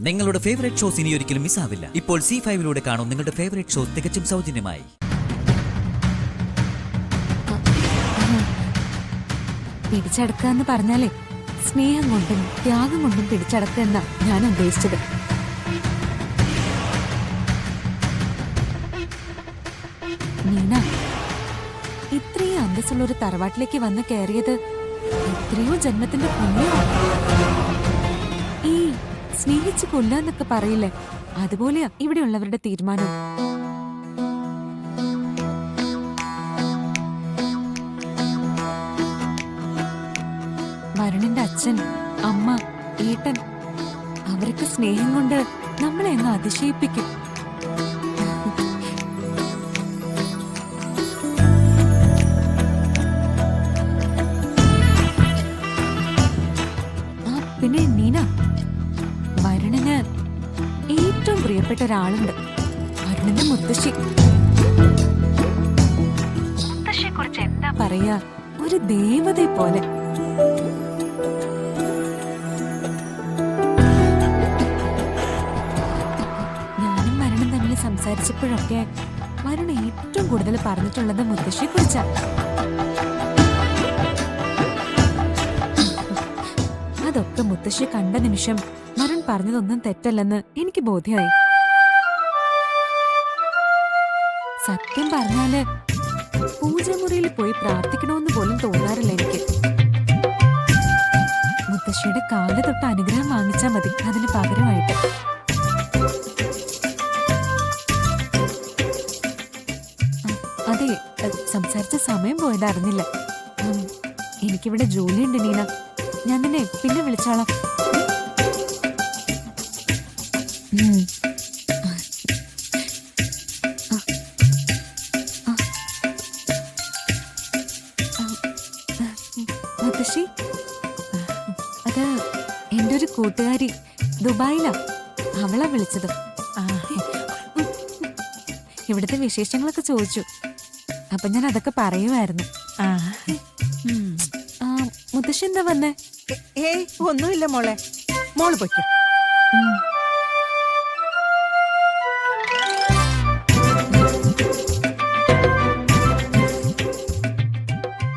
നിങ്ങളുടെ favourite shows ഇനി ഒരിക്കലും മിസ്സാവില്ല. ഇപ്പോൾ C5-ലൂടെ കാണും നിങ്ങളുടെ ഫേവറേറ്റ് ഷോസ് തികച്ചും സൗജന്യമായി. പിടിച്ചടക്കാന്ന് പറഞ്ഞാലേ സ്നേഹം കൊണ്ടും ത്യാഗം കൊണ്ടും പിടിച്ചടക്കുക എന്നാ ഞാൻ ഉദ്ദേശിച്ചത്. നീന, ഇത്രയും അന്തസ്സുള്ള ഒരു തറവാട്ടിലേക്ക് വന്ന് കയറിയത് എത്രയോ ജന്മത്തിന്റെ പുണ്യമാണ്. ഈ സ്നേഹിച്ച് കൊല്ലാന്നൊക്കെ പറയില്ലേ, അതുപോലെയാ ഇവിടെയുള്ളവരുടെ തീരുമാനം. വരുണിന്റെ അച്ഛൻ, അമ്മ, ഏട്ടൻ അവരൊക്കെ സ്നേഹം കൊണ്ട് നമ്മളെ അങ്ങ് അതിശയിപ്പിക്കും. പിന്നെ നീന, വരുണിന് ഏറ്റവും പ്രിയപ്പെട്ട ഒരാളുണ്ട്, വരുണിന്റെ മുത്തശ്ശി. മുത്തശ്ശിയെ കുറിച്ച് എന്താ പറയാ, ഒരു ദേവതയെ പോലെ. ഞാനും വരുണും തമ്മിൽ സംസാരിച്ചപ്പോഴൊക്കെ വരുൺ ഏറ്റവും കൂടുതൽ പറഞ്ഞിട്ടുള്ളത് മുത്തശ്ശിയെ കുറിച്ചാ. അതൊക്കെ മുത്തശ്ശി കണ്ട നിമിഷം വരുൺ പറഞ്ഞതൊന്നും തെറ്റല്ലെന്ന് എനിക്ക് ബോധ്യമായി. സത്യം പറഞ്ഞാല് പൂജമുറിയിൽ പോയി പ്രാർത്ഥിക്കണമെന്ന് പോലും തോന്നാറില്ല എനിക്ക്. മുത്തശ്ശിയുടെ കാല് തൊട്ട് അനുഗ്രഹം വാങ്ങിച്ചാൽ മതി അതിന് പകരമായിട്ട്. അതെ, സംസാരിച്ച സമയം പോയതറിഞ്ഞില്ല. എനിക്കിവിടെ ജോലിയുണ്ട് നീന, ഞാൻ നിന്നെ പിന്നെ വിളിച്ചോളാം. മുത്തശ്ശി, അത് എൻ്റെ ഒരു കൂട്ടുകാരി ദുബായിലാ, അവളാ വിളിച്ചത്. ഇവിടുത്തെ വിശേഷങ്ങളൊക്കെ ചോദിച്ചു, അപ്പൊ ഞാൻ അതൊക്കെ പറയുമായിരുന്നു. മുത്തശ്ശി എന്താ വന്നേ? ഏയ് ഒന്നുമില്ല മോളെ, മോള് പൊയ്ക്കോ.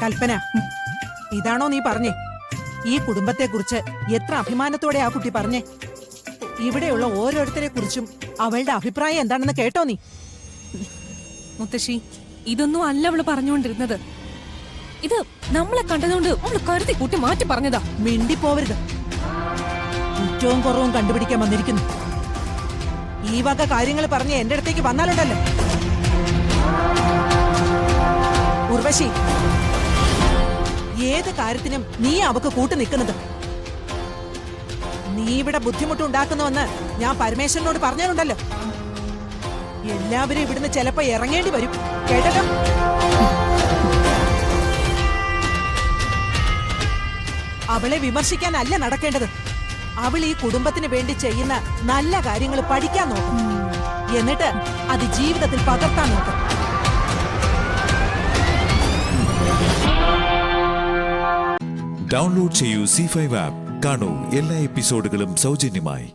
കൽപ്പന, ഇതാണോ നീ പറഞ്ഞേ? ഈ കുടുംബത്തെ കുറിച്ച് എത്ര അഭിമാനത്തോടെ ആ കുട്ടി പറഞ്ഞേ? ഇവിടെയുള്ള ഓരോരുത്തരെ കുറിച്ചും അവളുടെ അഭിപ്രായം എന്താണെന്ന് കേട്ടോ നീ? മുത്തശ്ശി, ഇതൊന്നും അല്ല അവള് പറഞ്ഞുകൊണ്ടിരുന്നത്. ഇത് നമ്മളെ കണ്ടതുകൊണ്ട് അവള് കരുതി കൂട്ടി മാറ്റി പറഞ്ഞതാ. മിണ്ടിപ്പോവരുത്, കുറ്റവും കുറവും കണ്ടുപിടിക്കാൻ വന്നിരിക്കുന്നു. ഈ വക കാര്യങ്ങൾ പറഞ്ഞ് എന്റെ അടുത്തേക്ക് വന്നാലുണ്ടല്ലോ. ഉർവശി, ഏത് കാര്യത്തിനും നീ അവക്ക് കൂട്ടു നിൽക്കുന്നത്. നീ ഇവിടെ ബുദ്ധിമുട്ടുണ്ടാക്കുന്നുവെന്ന് ഞാൻ പരമേശ്വരനോട് പറഞ്ഞാലുണ്ടല്ലോ, എല്ലാവരും ഇവിടുന്ന് ചിലപ്പോ ഇറങ്ങേണ്ടി വരും, കേട്ടല്ലോ? അവളെ വിമർശിക്കാനല്ല നടക്കേണ്ടത്. അവൾ ഈ കുടുംബത്തിന് വേണ്ടി ചെയ്യുന്ന നല്ല കാര്യങ്ങൾ പഠിക്കാൻ നോക്കും, എന്നിട്ട് അത് ജീവിതത്തിൽ പകർത്താൻ നോക്കും. ഡൗൺലോഡ് ചെയ്യൂ C5 ആപ്പ്. കാണൂ എല്ലാ എപ്പിസോഡുകളും സൗജന്യമായി.